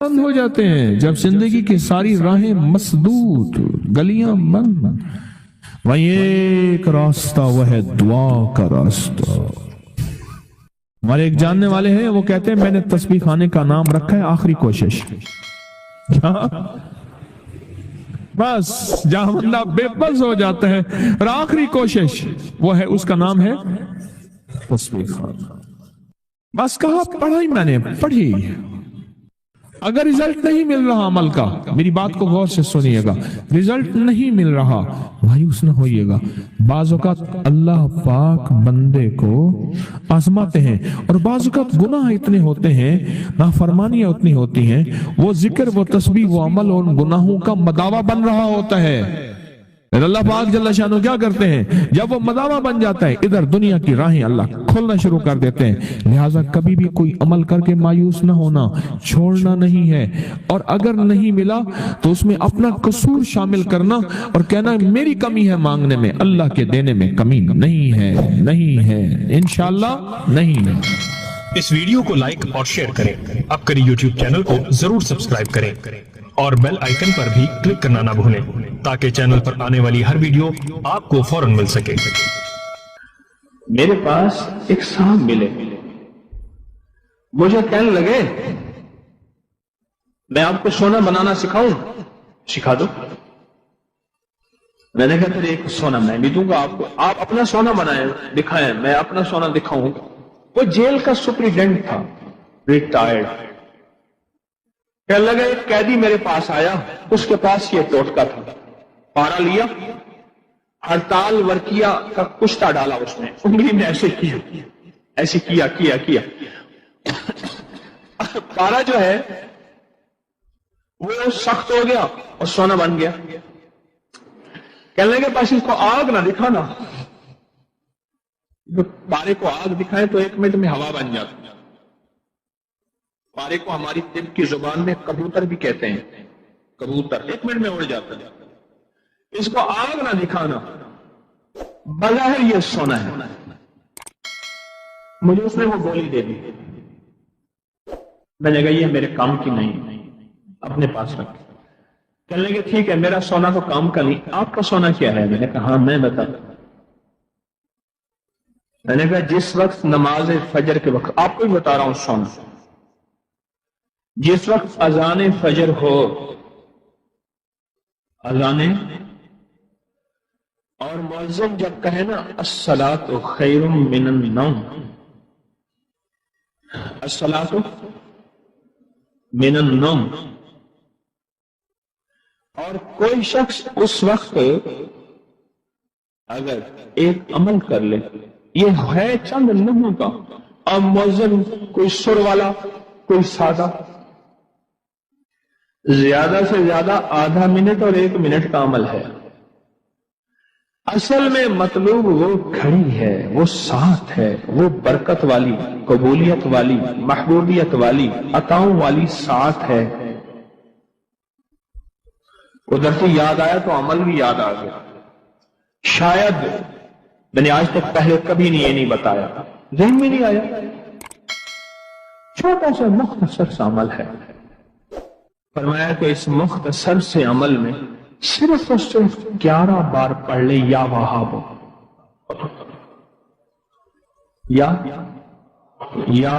بند ہو جاتے ہیں جب زندگی کی ساری راہیں مسدود، گلیاں بند، وہیں ایک راستہ، وہ ہے دعا کا راستہ۔ ہمارے ایک جاننے والے ہیں، وہ کہتے ہیں میں نے تسبیح خانے کا نام رکھا ہے آخری کوشش۔ بس جہاں بندہ بے بس ہو جاتا ہے اور آخری کوشش وہ ہے، اس کا نام ہے تسبیح خانہ۔ بس کہا پڑھائی میں نے پڑھی، اگر رزلٹ نہیں مل رہا عمل کا، میری بات کو غور سے سنیے گا، رزلٹ نہیں مل رہا، مایوس نہ ہوئیے گا۔ بعض اوقات اللہ پاک بندے کو آزماتے ہیں، اور بعض اوقات گناہ اتنے ہوتے ہیں، نافرمانیاں اتنی ہوتی ہیں، وہ ذکر، وہ تسبیح، وہ عمل ان گناہوں کا مداوع بن رہا ہوتا ہے۔ اللہ پاک جل شانہ کیا کرتے ہیں، جب وہ مداوع بن جاتا ہے، ادھر دنیا کی راہیں اللہ کھولنا شروع کر دیتے ہیں۔ لہٰذا کبھی بھی کوئی عمل کر کے مایوس نہ ہونا، چھوڑنا نہیں ہے، اور اگر نہیں ملا تو اس میں اپنا قصور شامل کرنا اور کہنا میری کمی ہے مانگنے میں، اللہ کے دینے میں کمی نہیں ہے، نہیں ہے، انشاءاللہ نہیں ہے۔ اس ویڈیو کو لائک اور شیئر کریں، اب کری یوٹیوب چینل کو ضرور سبسکرائب کریں اور بیل آئیکن پر بھی کلک کرنا نہ بھولیں تاکہ چینل پر آنے والی ہر ویڈیو آپ کو فوراً مل سکے۔ میرے پاس ایک صاحب ملے، مجھے کہنے لگے میں آپ کو سونا بنانا سکھاؤں؟ سکھا دو۔ میں نے کہا پھر ایک سونا میں بھی دوں گا آپ کو، آپ اپنا سونا بنائیں، دکھائیں، میں اپنا سونا دکھاؤں۔ وہ جیل کا سپریڈنٹ تھا، ریٹائرڈ۔ کہنے لگا ایک قیدی میرے پاس آیا، اس کے پاس یہ ٹوٹکا تھا، پارا لیا، ہڑتال ورکیا کا کشتا ڈالا اس نے، انگلی میں ایسے کیا، ایسے کیا، پارا جو ہے وہ سخت ہو گیا اور سونا بن گیا۔ کہنے لگے بس اس کو آگ نہ دکھانا، پارے کو آگ دکھائیں تو 1 منٹ میں ہوا بن جاتی۔ پارے کو ہماری طب کی زبان میں کبوتر بھی کہتے ہیں، کبوتر 1 منٹ میں اڑ جاتا ہے۔ اس کو آگ نہ دکھانا، بظاہر یہ سونا ہے۔ مجھے اس نے وہ گولی دے دی، میں نے کہا یہ میرے کام کی نہیں، اپنے پاس رکھ۔ کہنے لگے ٹھیک ہے، میرا سونا تو کام کا نہیں، آپ کا سونا کیا ہے؟ میں نے کہا ہاں میں بتاتا۔ میں نے کہا جس وقت نماز فجر کے وقت، آپ کو ہی بتا رہا ہوں سونا، جس وقت اذان فجر ہو، اذان، اور مؤذن جب کہے نا الصلاۃ خیر من النوم، الصلاۃ من النوم، اور کوئی شخص اس وقت اگر ایک عمل کر لے، یہ ہے چند لمحوں کا، اور مؤذن کوئی سر والا، کوئی سادہ، زیادہ سے زیادہ آدھا منٹ اور 1 منٹ کا عمل ہے۔ اصل میں مطلوب وہ کھڑی ہے، وہ ساتھ ہے، وہ برکت والی، قبولیت والی، محبوبیت والی، عطاؤں والی ساتھ ہے۔ قدرتی یاد آیا تو عمل بھی یاد آ گیا۔ شاید میں نے آج تک پہلے کبھی یہ نہیں بتایا، ذہن میں نہیں آیا، چھوٹا سا مختصر سا عمل ہے۔ فرمایا کہ اس مختصر سے عمل میں صرف اور صرف 11 بار پڑھ لے یا وہاب، یا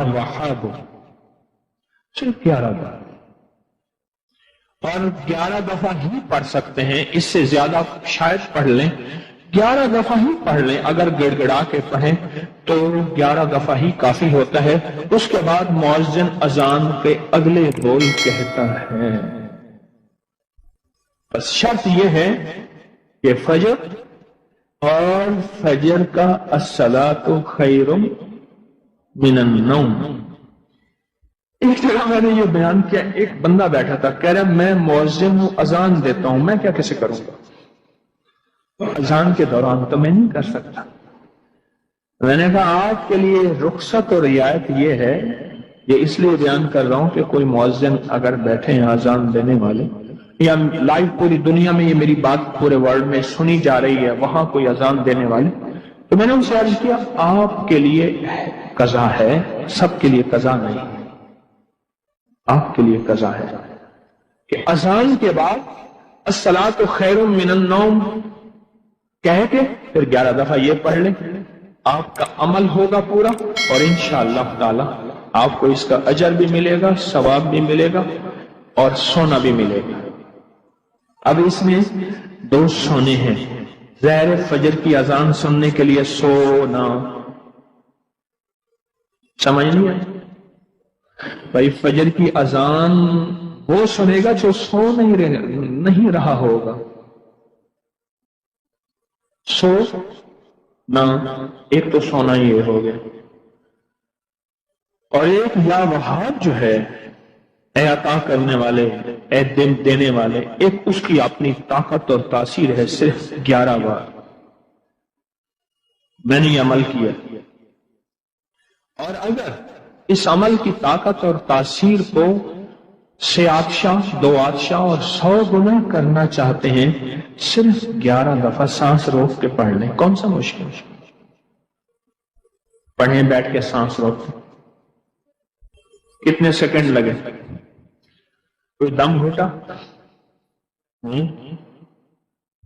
وہاب، صرف 11 بار، اور 11 دفعہ ہی پڑھ سکتے ہیں، اس سے زیادہ شاید پڑھ لیں، 11 دفعہ ہی پڑھ لیں، اگر گڑ گڑا کے پڑھیں تو 11 دفعہ ہی کافی ہوتا ہے۔ اس کے بعد مؤذن اذان کے اگلے بول کہتا ہے۔ بس شرط یہ ہے کہ فجر اور فجر کا الصلاۃ خیر من النوم۔ ایک جگہ میں نے یہ بیان کیا، ایک بندہ بیٹھا تھا، کہہ رہا میں مؤذن ہوں، اذان دیتا ہوں، میں کیا کیسے کروں گا؟ اذان کے دوران تو میں نہیں کر سکتا۔ میں نے کہا آپ کے لیے رخصت اور رعایت یہ ہے، یہ اس لیے بیان کر رہا ہوں کہ کوئی مؤذن اگر بیٹھے ہیں اذان دینے والے، یا لائیو پوری دنیا میں یہ میری بات پورے ورلڈ میں سنی جا رہی ہے، وہاں کوئی اذان دینے والے، تو میں نے ان سے عرض کیا آپ کے لیے قضا ہے، سب کے لیے قضا نہیں۔ آپ کے لیے قضا ہے کہ اذان کے بعد الصلاۃ خیر من النوم کہہ کے پھر 11 دفعہ یہ پڑھ لیں، آپ کا عمل ہوگا پورا، اور انشاءاللہ تعالی آپ کو اس کا اجر بھی ملے گا، ثواب بھی ملے گا، اور سونا بھی ملے گا۔ اب اس میں 2 سونے ہیں۔ ظاہر فجر کی اذان سننے کے لیے سونا، سمجھ نہیں آئی؟ بھائی فجر کی اذان وہ سنے گا جو سو نہیں رہا ہوگا۔ سو نہ، ایک تو سونا یہ ہو گیا، اور ایک یا وہاب جو ہے، اے عطا کرنے والے، اے دن دینے والے، ایک اس کی اپنی طاقت اور تاثیر ہے صرف 11 بار میں نے یہ عمل کیا، اور اگر اس عمل کی طاقت اور تاثیر کو سے آتشاہ 2 آتشاہ اور 100 گنا کرنا چاہتے ہیں، صرف 11 دفعہ سانس روک کے پڑھ لیں۔ کون سا مشکل؟ پڑھیں بیٹھ کے سانس روک، کتنے سیکنڈ لگے؟ کوئی دم گھٹا؟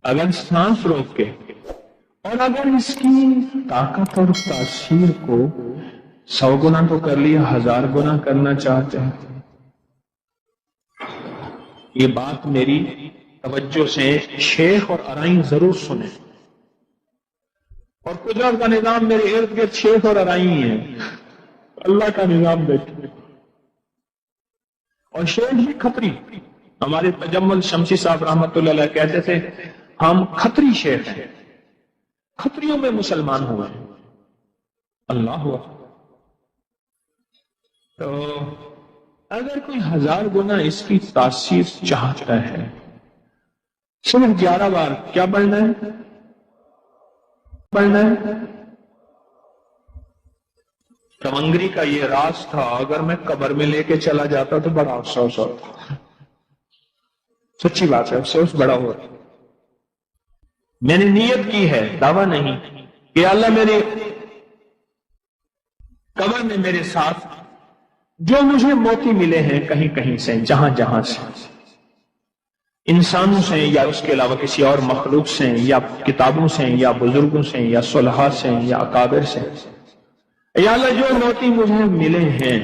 اگر سانس روک کے، اور اگر اس کی طاقت اور تاثیر کو 100 گنا تو کر لیا، 1000 گنا کرنا چاہتے ہیں، یہ بات میری توجہ سے شیخ اور ارائیں ضرور سنیں، اور قدرت کا نظام میرے ارد گرد شیخ اور ارائیں ہیں، اللہ کا نظام دیکھیں۔ اور شیخ بھی کھتری، ہمارے تجمل شمسی صاحب رحمت اللہ علیہ کہتے تھے ہم کھتری شیخ ہیں، کھتریوں میں مسلمان ہوئے ہیں۔ اللہ ہوا تو اگر کوئی 1000 گنا اس کی تاثیر چاہتا ہے، صرف 11 بار کیا پڑھنا ہے؟ کمنگری کا یہ راز تھا، اگر میں قبر میں لے کے چلا جاتا تو بڑا افسوس ہوتا، سچی بات ہے، افسوس بڑا ہوتا۔ میں نے نیت کی ہے، دعویٰ نہیں، کہ اللہ میرے قبر میں میرے ساتھ جو مجھے موتی ملے ہیں کہیں کہیں سے، جہاں جہاں سے، انسانوں سے یا اس کے علاوہ کسی اور مخلوق سے، یا کتابوں سے، یا بزرگوں سے، یا صلحاء سے، یا اکابر سے، یا اللہ جو موتی مجھے ملے ہیں،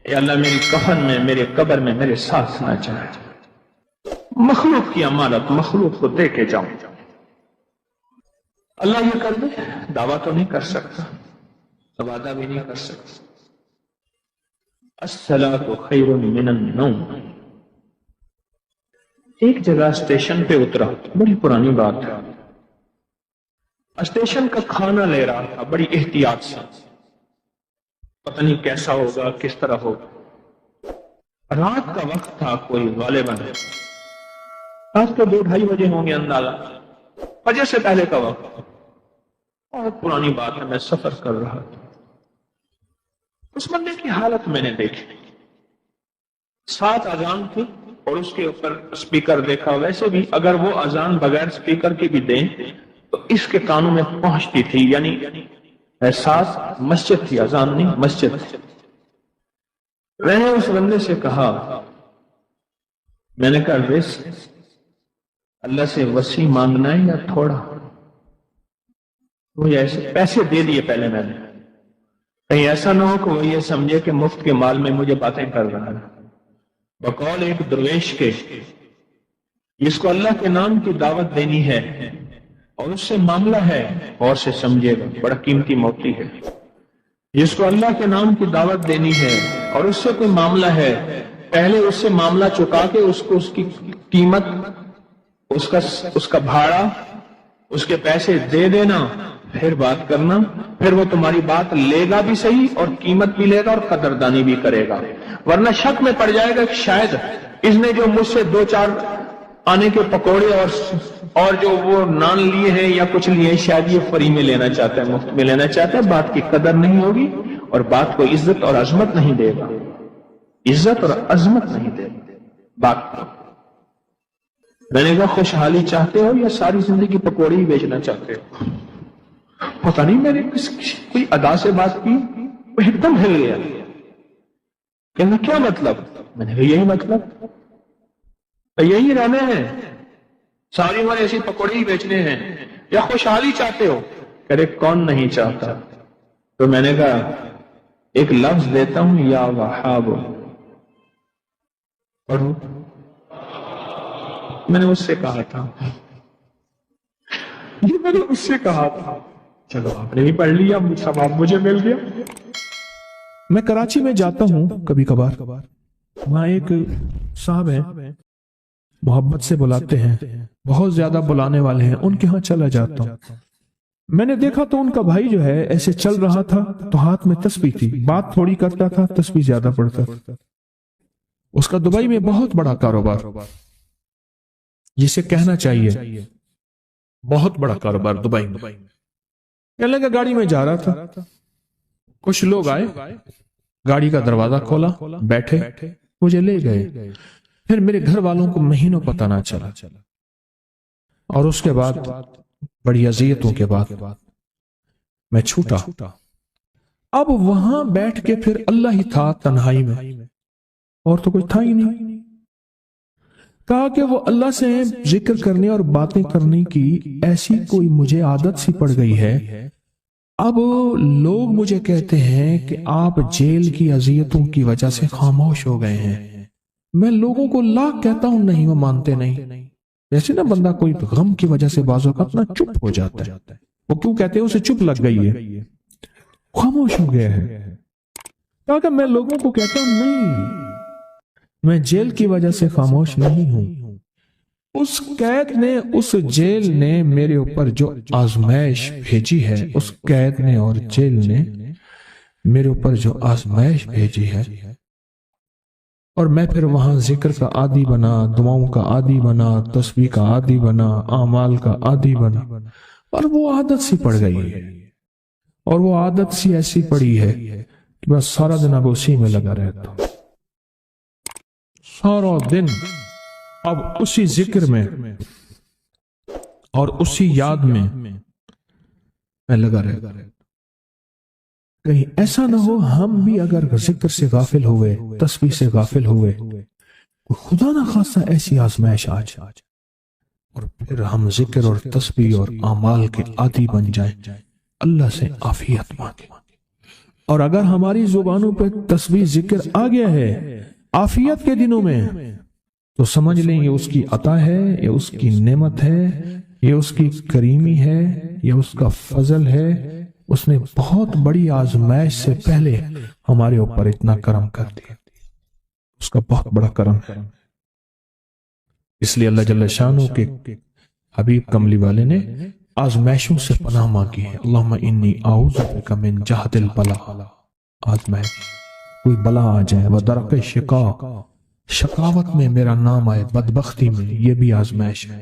یا اللہ میری کفن میں، میرے قبر میں میرے ساتھ نہ جائے۔ مخلوق کی امانت مخلوق کو دے کے جاؤں، اللہ یہ کر دے، دعویٰ تو نہیں کر سکتا، وعدہ بھی نہیں کر سکتا۔ الصلاۃ خیر من النوم۔ ایک جگہ اسٹیشن پہ اترا، بڑی پرانی بات ہے، اسٹیشن کا کھانا لے رہا تھا بڑی احتیاط سے، پتہ نہیں کیسا ہوگا، کس طرح ہوگا۔ رات کا وقت تھا، کوئی غالباً رات کو 2-2:30 بجے ہوں گے اندازہ، فجر سے پہلے کا وقت، اور پرانی بات ہے، میں سفر کر رہا تھا۔ اس بندے کی حالت میں نے دیکھی، ساتھ اذان تھی اور اس کے اوپر اسپیکر دیکھا۔ ویسے بھی اگر وہ اذان بغیر اسپیکر کی بھی دیں تو اس کے کانوں میں پہنچتی تھی، یعنی احساس مسجد تھی، اذان نہیں مسجد تھی۔ میں نے اس بندے سے کہا، میں نے کہا رزق اللہ سے وسیع مانگنا ہے یا تھوڑا؟ وہ ایسے پیسے دے دیے پہلے میں نے، کہیں ایسا نہ ہو کہ وہ یہ سمجھے کہ مفت کے مال میں مجھے باتیں کر رہا ہے۔ بقول ایک درویش کے، جس کو اللہ کے نام کی دعوت دینی ہے اور اس سے معاملہ ہے، اور سے سمجھے گا، بڑا قیمتی موتی ہے۔ جس کو اللہ کے نام کی دعوت دینی ہے اور اس سے کوئی معاملہ ہے، پہلے اس سے معاملہ چکا کے اس کو اس کی قیمت، اس کا بھاڑا، اس کے پیسے دے دینا، پھر بات کرنا، پھر وہ تمہاری بات لے گا بھی صحیح اور قیمت بھی لے گا اور قدردانی بھی کرے گا، ورنہ شک میں پڑ جائے گا کہ شاید اس نے جو مجھ سے 2-4 آنے کے پکوڑے اور جو وہ نان لیے ہیں یا کچھ لیے ہیں، شاید یہ فری میں لینا چاہتا ہے، مفت میں لینا چاہتا ہے، بات کی قدر نہیں ہوگی اور بات کو عزت اور عظمت نہیں دے گا، عزت اور عظمت نہیں دے گا بات کو۔ میں نے کہا خوشحالی چاہتے ہو یا ساری زندگی پکوڑے ہی بیچنا چاہتے ہو؟ پتہ نہیں میں نے کوئی ادا سے بات کی، وہ ایک دم ہل گیا، کہنا کیا مطلب؟ میں نے کہا یہی مطلب، یہی رہنا ہے، ساری عمر ایسی پکوڑی بیچنے ہیں، یا خوشحالی چاہتے ہو؟ کہہ رہے کون نہیں چاہتا؟ تو میں نے کہا ایک لفظ دیتا ہوں، یا وہاب، پڑھو۔ میں نے اس سے کہا تھا، یہ میں نے اس سے کہا تھا، چلو آپ نے بھی پڑھ لیا، ثواب مجھے مل گیا۔ میں کراچی میں جاتا ہوں کبھی کبھار، وہاں ایک صاحب ہیں، محبت سے بلاتے ہیں، بہت زیادہ بلانے والے ہیں، ان کے ہاں چلا جاتا ہوں۔ میں نے دیکھا تو ان کا بھائی جو ہے ایسے چل رہا تھا تو ہاتھ میں تسبیح تھی، بات تھوڑی کرتا تھا، تسبیح زیادہ پڑھتا تھا۔ اس کا دبئی میں بہت بڑا کاروبار، جسے کہنا چاہیے بہت بڑا کاروبار دبئی میں۔ کہنے لگا گاڑی میں جا رہا تھا، کچھ لوگ آئے، گاڑی کا دروازہ کھولا، بیٹھے، مجھے لے گئے۔ پھر میرے گھر والوں کو مہینوں پتہ نہ چلا، اور اس کے بعد بڑی اذیتوں کے بعد میں چھوٹا۔ اب وہاں بیٹھ کے پھر اللہ ہی تھا تنہائی میں، اور تو کوئی تھا ہی نہیں۔ کہا کہ وہ اللہ سے ذکر کرنے اور باتیں کرنے کی ایسی کوئی مجھے عادت سی پڑ گئی ہے، اب لوگ مجھے کہتے ہیں کہ آپ جیل کی اذیتوں کی وجہ سے خاموش ہو گئے ہیں۔ میں لوگوں کو لاکھ کہتا ہوں، نہیں، وہ مانتے نہیں۔ جیسے نا بندہ کوئی غم کی وجہ سے بعض اوقات اپنا چپ ہو جاتا ہے، وہ کیوں کہتے ہیں؟ اسے چپ لگ گئی ہے، خاموش ہو گیا ہے۔ کہا میں لوگوں کو کہتا ہوں نہیں، میں جیل کی وجہ سے خاموش نہیں ہوں۔ اس قید نے، اس جیل نے میرے اوپر جو آزمائش بھیجی ہے، اس قید نے اور جیل نے میرے اوپر جو آزمائش بھیجی ہے، اور میں پھر وہاں ذکر کا عادی بنا، دعاؤں کا عادی بنا، تسبیح کا عادی بنا، اعمال کا عادی بنا، اور وہ عادت سی پڑ گئی ہے، اور وہ عادت سی ایسی پڑی ہے کہ بس سارا دن اب اسی میں لگا رہتا ہوں، سارا دن اب اسی ذکر میں اور اسی یاد میں لگا رہتا ہوں۔ کہیں ایسا نہ ہو ہم بھی اگر ذکر سے غافل ہوئے، تسبیح سے غافل ہوئے، خدا نہ خاصہ ایسی آزمائش آ جائے اور پھر ہم ذکر اور تسبیح اور اعمال کے عادی بن جائیں، اللہ سے عافیت مانگیں۔ اور اگر ہماری زبانوں پہ تسبیح ذکر آ گیا ہے عافیت کے دنوں میں، تو سمجھ لیں یہ اس کی عطا ہے، یہ اس کی نعمت ہے، یہ اس کی کریمی ہے، یہ اس کا فضل ہے۔ اس نے بہت بڑی آزمائش سے پہلے ہمارے اوپر اتنا کرم کر دیا، اس کا بہت بڑا کرم ہے۔ اس لیے اللہ جل شانہ کے حبیب کملی والے نے آزمائشوں سے پناہ مانگی ہے۔ اللہم انی اعوذ بک من جہد البلاء، آزمائش، کوئی بلا آ جائے، ودرک شقاء، شقاوت میں میرا نام آئے، بدبختی میں، یہ بھی آزمائش ہے،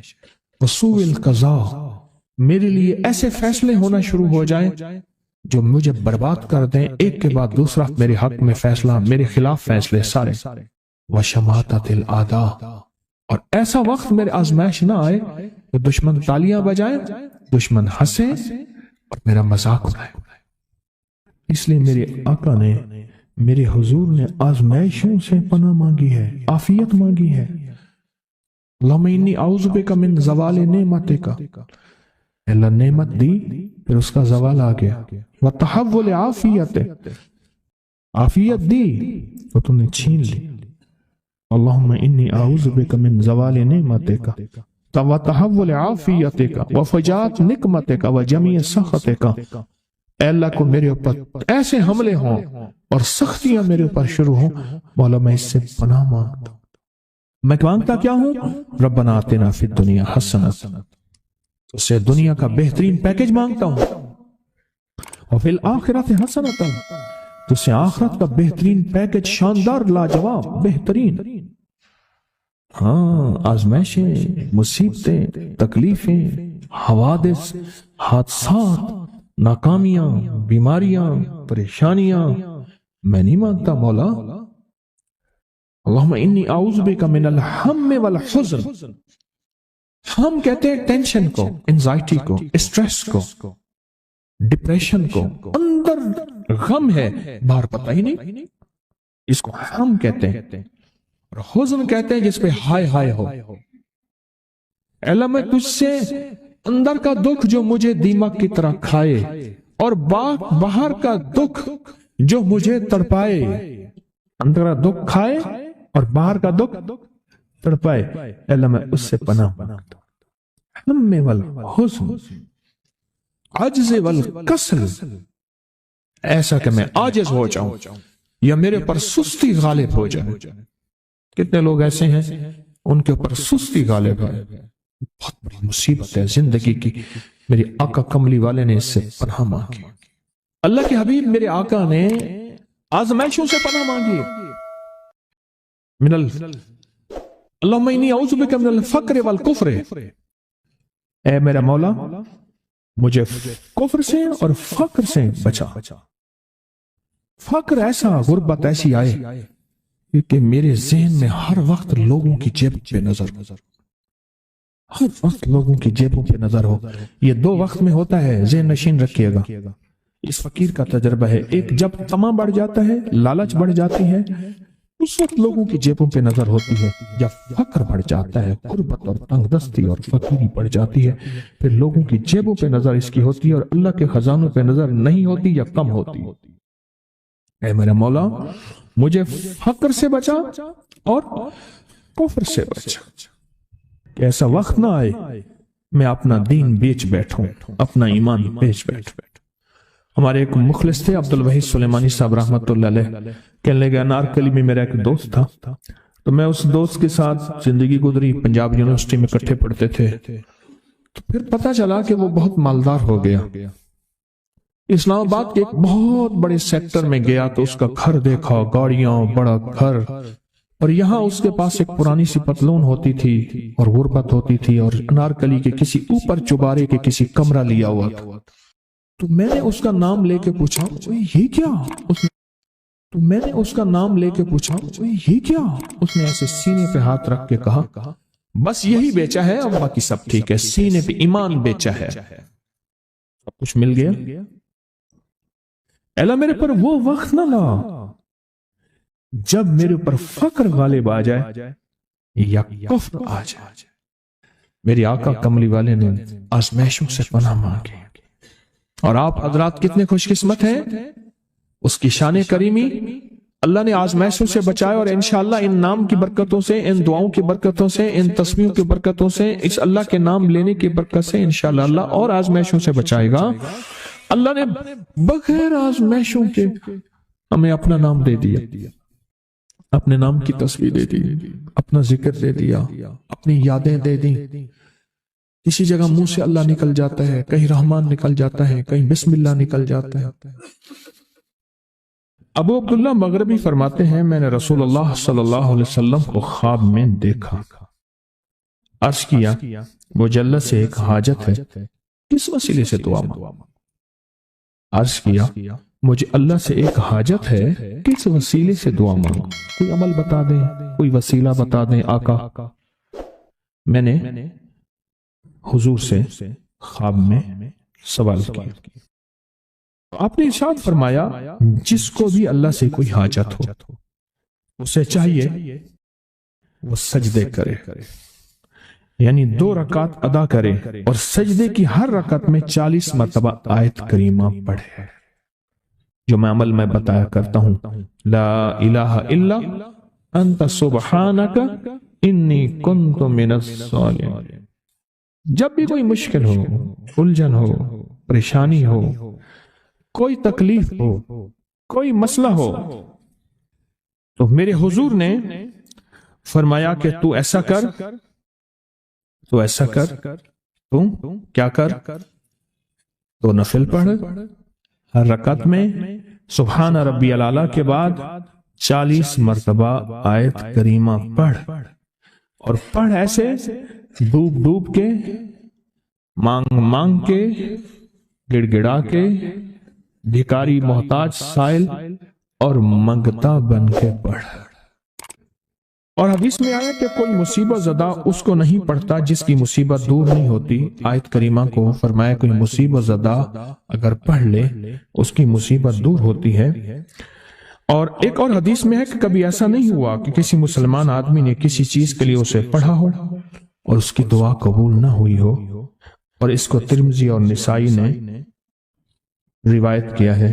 وسوء القضاء، میرے لیے ایسے فیصلے ہونا شروع ہو جائیں جو مجھے برباد کر دیں، ایک کے بعد دوسرا میرے حق میں فیصلہ، میرے خلاف فیصلے سارے، وشماتت الاعداء، اور ایسا وقت میرے آزمائش نہ آئے کہ دشمن تالیاں بجائیں، دشمن ہنسیں اور میرا مذاق اڑائے۔ اس لیے میرے آقا نے، میرے حضور نے آزمائشوں سے پناہ مانگی ہے، عافیت مانگی ہے۔ اللہم انی اعوذ بک من زوال نعمتک، اللہ نعمت دی پھر اس کا زوال آ گیا، وتحول عافیت، عافیت دی تو تم نے چھین لی۔ اللہم انی اعوذ بک من زوال نعمتک وتحول عافیتک وفجاءت نقمتک وجمیع سخطک، اے اللہ کو میرے اوپر ایسے حملے ہوں اور سختیاں میرے اوپر شروع ہوں، مولا میں اس سے پناہ مانگتا ہوں۔ میں مانگتا کیا ہوں؟ ربنا آتنا فی الدنیا حسنۃ، اس سے دنیا کا بہترین پیکج مانگتا ہوں، اور فی الآخرۃ حسنۃ، تو اس سے آخرت کا بہترین پیکج، شاندار، لاجواب، بہترین۔ ہاں، آزمائشیں، مصیبتیں، تکلیفیں، حوادث، حادثات، ناکامیاں، بیماریاں، پریشانیاں میں نہیں مانگتا مولا۔ اللہم انی اعوذ بک من الہم والحزن، ہم کہتے ہیں ٹینشن کو، انزائٹی کو، اسٹریس کو، ڈپریشن کو، اندر غم ہے باہر پتہ ہی نہیں، اس کو ہم کہتے ہیں۔ اور حزن کہتے ہیں جس پہ ہائے ہائے ہو۔ اے اللہ میں تجھ سے اندر کا دکھ جو مجھے دیمک کی طرح کھائے، اور باہر کا دکھ جو مجھے تڑپائے، اندر کا دکھ کھائے اور باہر کا دکھ تڑپائے، اے اللہ میں اس سے پناہ مانگتا ہوں۔ ہم والحزن عجز والکسل، ایسا کہ میں عاجز ہو جاؤں یا میرے پر سستی غالب ہو جائے۔ کتنے لوگ ایسے ہیں ان کے اوپر سستی غالب ہے، بہت بڑی مصیبت ہے زندگی کی۔ میری آقا کملی والے نے اس سے پناہ مانگی، اللہ کے حبیب میرے آقا نے آزمائشوں سے پناہ مانگی۔ اللہم انی اعوذ بک من الفقر والکفر، اے میرا مولا مجھے کفر سے اور فقر سے بچا۔ فقر ایسا، غربت ایسی آئے کہ میرے ذہن میں ہر وقت لوگوں کی جیب پہ نظر، ہر وقت لوگوں کی جیبوں پہ نظر ہو۔ یہ دو وقت میں ہوتا ہے، ذہن نشین رکھیے گا۔ اس فقیر کا تجربہ ہے، ایک جب طمع بڑھ جاتا ہے، لالچ بڑھ جاتی ہے، اس وقت لوگوں کی جیبوں پہ نظر ہوتی ہے۔ جب فقر بڑھ جاتا ہے، غربت اور تنگ دستی اور فقیری بڑھ جاتی ہے، پھر لوگوں کی جیبوں پہ نظر اس کی ہوتی ہے اور اللہ کے خزانوں پہ نظر نہیں ہوتی یا کم ہوتی۔ اے میرا مولا مجھے فقر سے بچا اور کفر سے بچا، کہ ایسا وقت نہ آئے میں اپنا دین بیچ بیٹھوں، اپنا ایمان بیچ بیٹھوں۔ ہمارے ایک مخلص تھے عبد الوحید سلیمانی صاحب رحمۃ اللہ علیہ، کہنے لگے انارکلی میں میرا ایک دوست تھا، تو میں اس دوست کے ساتھ زندگی گزری، پنجاب یونیورسٹی میں اکٹھے پڑھتے تھے۔ تو پھر پتا چلا کہ وہ بہت مالدار ہو گیا، اسلام آباد کے ایک بہت بڑے سیکٹر میں گیا تو اس کا گھر دیکھا، گاڑیاں، بڑا گھر، اور یہاں اس کے پاس ایک پرانی سی پتلون ہوتی تھی اور غربت ہوتی تھی، اور انارکلی کے کسی اوپر چبارے کے کسی کمرہ لیا ہوا تھا۔ تو میں نے اس کا نام لے کے پوچھا یہ کیا؟ اس نے ایسے سینے پہ ہاتھ رکھ کے کہا بس یہی بیچا ہے، اب باقی سب ٹھیک ہے، سینے پہ ایمان بیچا ہے، سب کچھ مل گیا۔ اللہ میرے پر وہ وقت نہ لا جب میرے اوپر فقر غالب آ جائے یا کفر آ جائے۔ میری آقا کملی والے نے آزمائشوں سے پناہ مانگی، اور آپ حضرات کتنے خوش قسمت ہیں، اس کی شان کریمی اللہ نے آزمائشوں سے بچائے، اور انشاءاللہ ان نام کی برکتوں سے، ان دعاؤں کی برکتوں سے، ان تسبیحوں کی برکتوں سے، اس اللہ کے نام لینے کی برکت سے انشاءاللہ اللہ اور آزمائشوں سے بچائے گا۔ اللہ نے بغیر آزمائشوں کے ہمیں اپنا نام دے دیا، اپنے نام کی تسبیح دے دی، اپنا ذکر دے دیا، اپنی یادیں دے دی۔ کسی جگہ منہ سے اللہ نکل جاتا ہے، کہیں رحمان نکل جاتا ہے، کہیں بسم اللہ نکل جاتا ہے۔ ابو عبداللہ مغربی فرماتے ہیں میں نے رسول اللہ صلی اللہ علیہ وسلم کو خواب میں دیکھا، عرض کیا مجھے اللہ سے ایک حاجت ہے، کس وسیلے سے دعا مانگوں؟ عرض کیا مجھے اللہ سے ایک حاجت ہے، کس وسیلے سے دعا مانگوں؟ کوئی عمل بتا دیں، کوئی وسیلہ بتا دیں آقا۔ میں نے حضور سے خواب میں سوال کیا، آپ نے ارشاد فرمایا جس کو بھی اللہ سے کوئی حاجت ہو اسے چاہیے وہ سجدے کرے، یعنی 2 رکعت ادا کرے، اور سجدے کی ہر رکعت میں 40 مرتبہ آیت کریمہ پڑھے، جو میں عمل میں بتایا کرتا ہوں، لا الہ الا انت سبحانک انی کنت من الظالمین۔ جب بھی کوئی مشکل ہو، الجھن ہو، پریشانی ہو، کوئی تکلیف ہو، کوئی مسئلہ ہو، تو میرے حضور نے فرمایا کہ تو ایسا کر، تو ایسا کر، تو کیا کر، تو نفل پڑھ، ہر رکعت میں سبحان ربی الاعلیٰ کے بعد 40 مرتبہ آیت کریمہ پڑھ، اور پڑھ ایسے ڈوب ڈوب کے، مانگ مانگ کے، گڑ گڑا کے، بھکاری محتاج سائل اور منگتا بن کے پڑھ۔ اور حدیث میں آیا کہ کوئی مصیبت زدہ اس کو نہیں پڑھتا جس کی مصیبت دور نہیں ہوتی۔ آیت کریمہ کو فرمایا کوئی مصیبت زدہ اگر پڑھ لے اس کی مصیبت دور ہوتی ہے۔ اور ایک اور حدیث میں ہے کہ کبھی ایسا نہیں ہوا کہ کسی مسلمان آدمی نے کسی چیز کے لیے اسے پڑھا ہو اور اس کی دعا قبول نہ ہوئی ہو، اور اس کو ترمذی اور نسائی نے روایت کیا ہے۔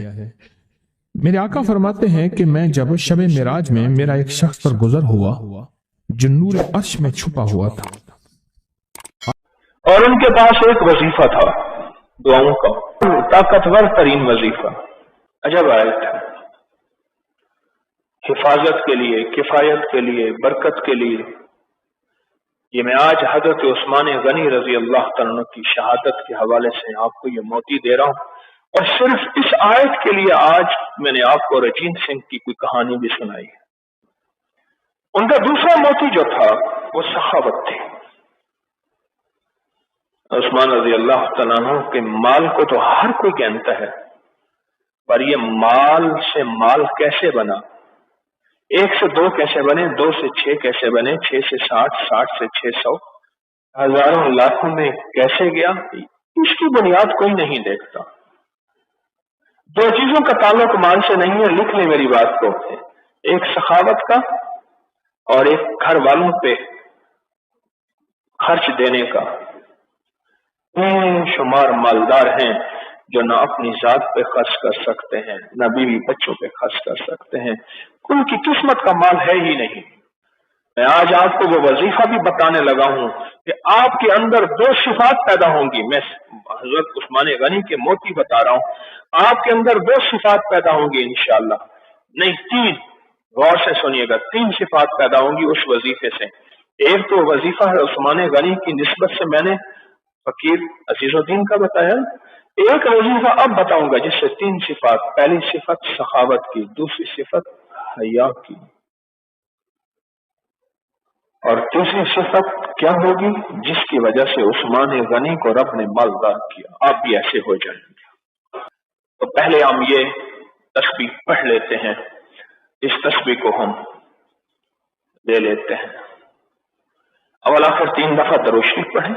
میرے آقا فرماتے ہیں کہ میں جب شب معراج میں میرا ایک شخص پر گزر ہوا جو نور عرش میں چھپا ہوا تھا، اور ان کے پاس ایک وظیفہ تھا دعاؤں کا، طاقتور ترین وظیفہ، عجب آیت ہے، حفاظت کے لیے، کفایت کے لیے، برکت کے لیے۔ یہ میں آج حضرت عثمان غنی رضی اللہ تعالیٰ عنہ کی شہادت کے حوالے سے آپ کو یہ موتی دے رہا ہوں، اور صرف اس آیت کے لیے آج میں نے آپ کو رجین سنگھ کی کوئی کہانی بھی سنائی ہے۔ ان کا دوسرا موتی جو تھا وہ سخاوت تھی۔ عثمان رضی اللہ تعالیٰ عنہ کے مال کو تو ہر کوئی جانتا ہے، پر یہ مال سے مال کیسے بنا، 1 سے 2 کیسے بنے، 2 سے 6 کیسے بنے، 6 سے 60، 60 سے 600، ہزاروں لاکھوں میں کیسے گیا، اس کی بنیاد کوئی نہیں دیکھتا۔ 2 چیزوں کا تعلق مال سے نہیں ہے، لکھ لیں میری بات کو، ایک سخاوت کا اور ایک گھر والوں پہ خرچ دینے کا۔ بے شمار مالدار ہیں جو نہ اپنی ذات پہ خرچ کر سکتے ہیں، نہ بیوی بچوں پہ خرچ کر سکتے ہیں، ان کی قسمت کا مال ہے ہی نہیں۔ میں آج آپ کو وہ وظیفہ بھی بتانے لگا ہوں کہ آپ کے اندر 2 صفات پیدا ہوں گی۔ میں حضرت عثمان غنی کے موتی بتا رہا ہوں، آپ کے اندر 2 صفات پیدا ہوں گی انشاءاللہ، نہیں 3، غور سے سنیے گا، 3 صفات پیدا ہوں گی اس وظیفے سے۔ ایک تو وظیفہ ہے عثمان غنی کی نسبت سے میں نے فقیر عزیز الدین کا بتایا، ایک وظیفہ اب بتاؤں گا جس سے 3 صفات، پہلی صفت سخاوت کی، دوسری صفت حیا کی، اور تیسری صفت کیا ہوگی جس کی وجہ سے عثمان غنی کو رب نے مالدار کیا۔ آپ بھی ایسے ہو جائیں گے۔ تو پہلے ہم یہ تسبیح پڑھ لیتے ہیں، اس تسبیح کو ہم لے لیتے ہیں، اول آخر 3 دفعہ درود شریف پڑھیں،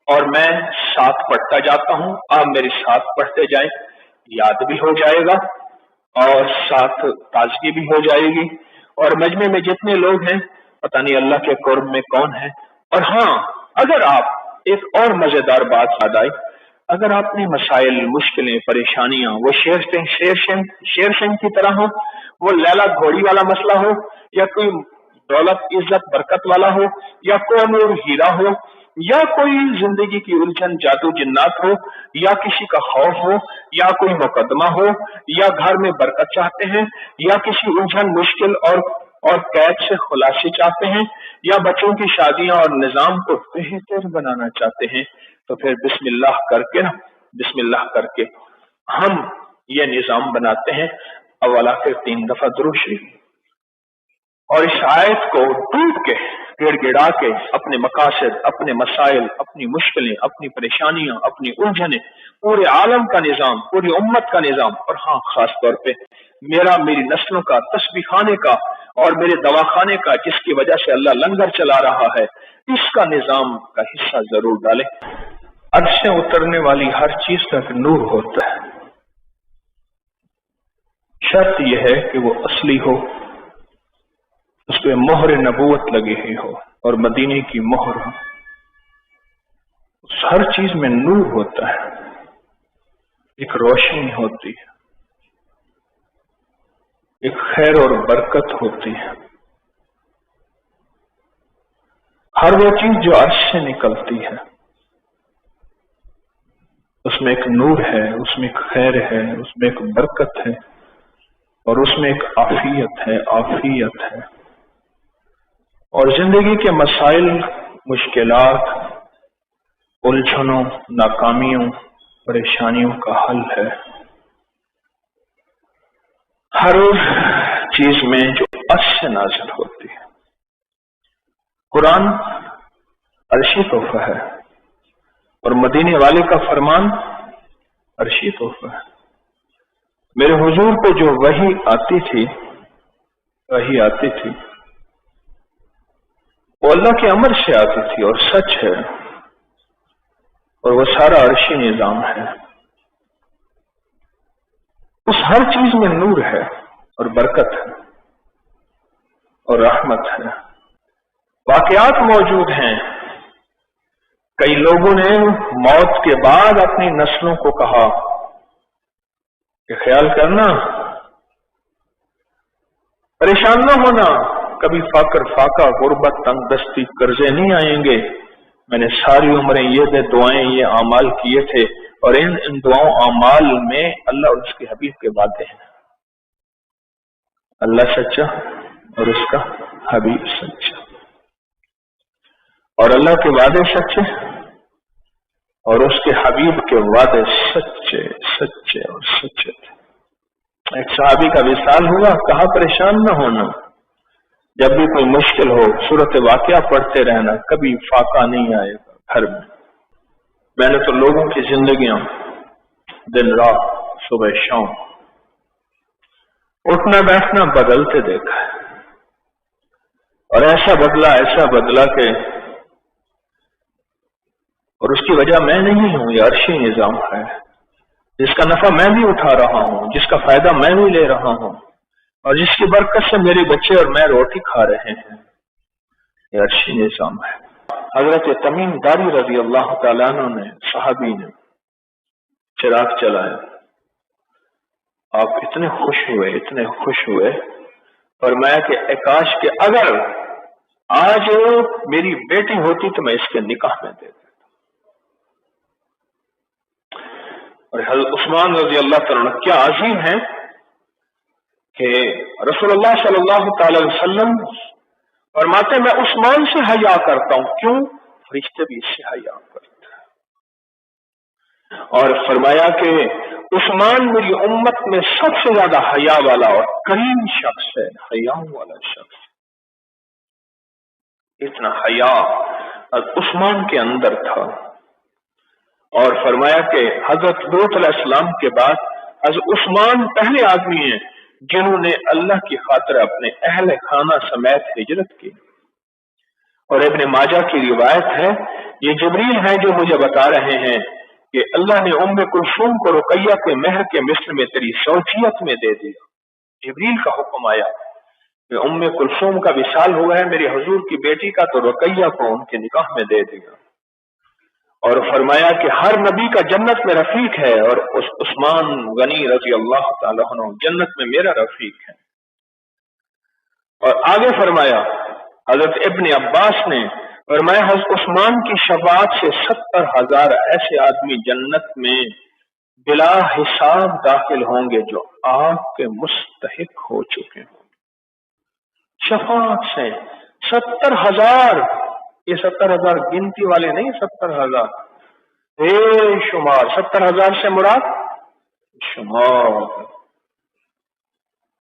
اور میں ساتھ پڑھتا جاتا ہوں، آپ میرے ساتھ پڑھتے جائیں، یاد بھی ہو جائے گا اور ساتھ تازگی بھی ہو جائے گی، اور مجمع میں جتنے لوگ ہیں پتہ نہیں اللہ کے قرب میں کون ہے۔ اور ہاں، اگر آپ ایک اور مزیدار بات یاد آئی، اگر آپ نے مسائل، مشکلیں، پریشانیاں وہ شیر سنگ کی طرح ہو، وہ لیلا گھوڑی والا مسئلہ ہو، یا کوئی دولت عزت برکت والا ہو، یا کوئی نور ہیرا ہو، یا کوئی زندگی کی الجھن جادو جنات ہو، یا کسی کا خوف ہو، یا کوئی مقدمہ ہو، یا گھر میں برکت چاہتے ہیں، یا کسی الجھن مشکل اور قید سے خلاصی چاہتے ہیں، یا بچوں کی شادیاں اور نظام کو بہتر بنانا چاہتے ہیں، تو پھر بسم اللہ کر کے ہم یہ نظام بناتے ہیں، اول آخر 3 دفعہ درود شریف، اور اس آیت کو ڈوب کے گڑ گڑا کے اپنے مقاصد، اپنے مسائل، اپنی مشکلیں، اپنی پریشانیاں، اپنی الجھنیں، پورے عالم کا نظام، پوری امت کا نظام، اور ہاں خاص طور پہ میری نسلوں کا، تسبیح خانے کا اور میرے دواخانے کا، جس کی وجہ سے اللہ لنگر چلا رہا ہے، اس کا نظام کا حصہ ضرور ڈالیں۔ عرش سے اترنے والی ہر چیز کا ایک نور ہوتا ہے، شرط یہ ہے کہ وہ اصلی ہو، اس پہ مہر نبوت لگی ہوئی ہو اور مدینے کی مہر ہو۔ ہر چیز میں نور ہوتا ہے، ایک روشنی ہوتی ہے، ایک خیر اور برکت ہوتی ہے۔ ہر وہ چیز جو عرش سے نکلتی ہے اس میں ایک نور ہے، اس میں ایک خیر ہے، اس میں ایک برکت ہے، اور اس میں ایک عافیت ہے، اور زندگی کے مسائل، مشکلات، الجھنوں، ناکامیوں، پریشانیوں کا حل ہے۔ ہر چیز میں جو عرش سے نازل ہوتی ہے۔ قرآن عرشی تحفہ ہے، اور مدینے والے کا فرمان عرشی تحفہ ہے۔ میرے حضور کو جو وحی آتی تھی وہ اللہ کے امر سے آتی تھی اور سچ ہے، اور وہ سارا عرشی نظام ہے۔ اس ہر چیز میں نور ہے، اور برکت ہے اور رحمت ہے۔ واقعات موجود ہیں، کئی لوگوں نے موت کے بعد اپنی نسلوں کو کہا کہ خیال کرنا، پریشان نہ ہونا، کبھی فقر، فاقہ، غربت، تنگ دستی، قرضے نہیں آئیں گے، میں نے ساری عمریں یہ دعائیں، یہ اعمال کیے تھے، اور ان دعاؤں اعمال میں اللہ اور اس کے حبیب کے وعدے ہیں۔ اللہ سچا اور اس کا حبیب سچا، اور اللہ کے وعدے سچے اور اس کے حبیب کے وعدے سچے سچے اور سچے تھے۔ ایک صحابی کا وصال ہوا، کہا پریشان نہ ہونا، جب بھی کوئی مشکل ہو سورت واقعہ پڑھتے رہنا، کبھی فاقہ نہیں آئے گا گھر میں۔ میں نے تو لوگوں کی زندگیاں دن رات، صبح شام، اٹھنا بیٹھنا بدلتے دیکھا ہے، اور ایسا بدلا کہ، اور اس کی وجہ میں نہیں ہوں، یہ عرشی نظام ہے جس کا نفع میں بھی اٹھا رہا ہوں، جس کا فائدہ میں بھی لے رہا ہوں، اور جس کی برکت سے میرے بچے اور میں روٹی کھا رہے ہیں، یہ عرشی نظام ہے۔ حضرت تمیم داری رضی اللہ تعالیٰ عنہ نے، صحابی نے چراغ چلایا، آپ اتنے خوش ہوئے فرمایا کہ کاش کہ اگر آج میری بیٹی ہوتی تو میں اس کے نکاح میں دے دیتا۔ اور حضرت عثمان رضی اللہ تعالیٰ عنہ کیا عظیم ہے کہ رسول اللہ صلی اللہ تعالی علیہ وسلم فرماتے میں عثمان سے حیا کرتا ہوں، کیوں؟ فرشتے بھی اس سے حیا کرتے ہیں، اور فرمایا کہ عثمان میری امت میں سب سے زیادہ حیا والا اور کریم شخص ہے، حیا والا شخص، اتنا حیا عثمان کے اندر تھا۔ اور فرمایا کہ حضرت لوط علیہ السلام کے بعد حضرت عثمان پہلے آدمی ہیں جنہوں نے اللہ کی خاطر اپنے اہل خانہ سمیت ہجرت کی۔ اور ابن ماجہ کی روایت ہے، یہ جبریل ہیں جو مجھے بتا رہے ہیں کہ اللہ نے ام کلثوم کو رقیہ کے مہر کے مثل میں تیری زوجیت میں دے دیا۔ جبریل کا حکم آیا کہ ام کلثوم کا وصال ہوا ہے میرے حضور کی بیٹی کا، تو رقیہ کو ان کے نکاح میں دے دیا۔ اور فرمایا کہ ہر نبی کا جنت میں رفیق ہے، اور اس عثمان غنی رضی اللہ تعالیٰ عنہ جنت میں میرا رفیق ہے۔ اور آگے فرمایا حضرت ابن عباس نے فرمایا حضرت عثمان کی شفاعت سے 70,000 ایسے آدمی جنت میں بلا حساب داخل ہوں گے جو آگ کے مستحق ہو چکے ہوں۔ شفاعت سے 70,000، یہ 70,000 گنتی والے نہیں، 70,000 بے شمار۔ 70,000 سے مراد شمار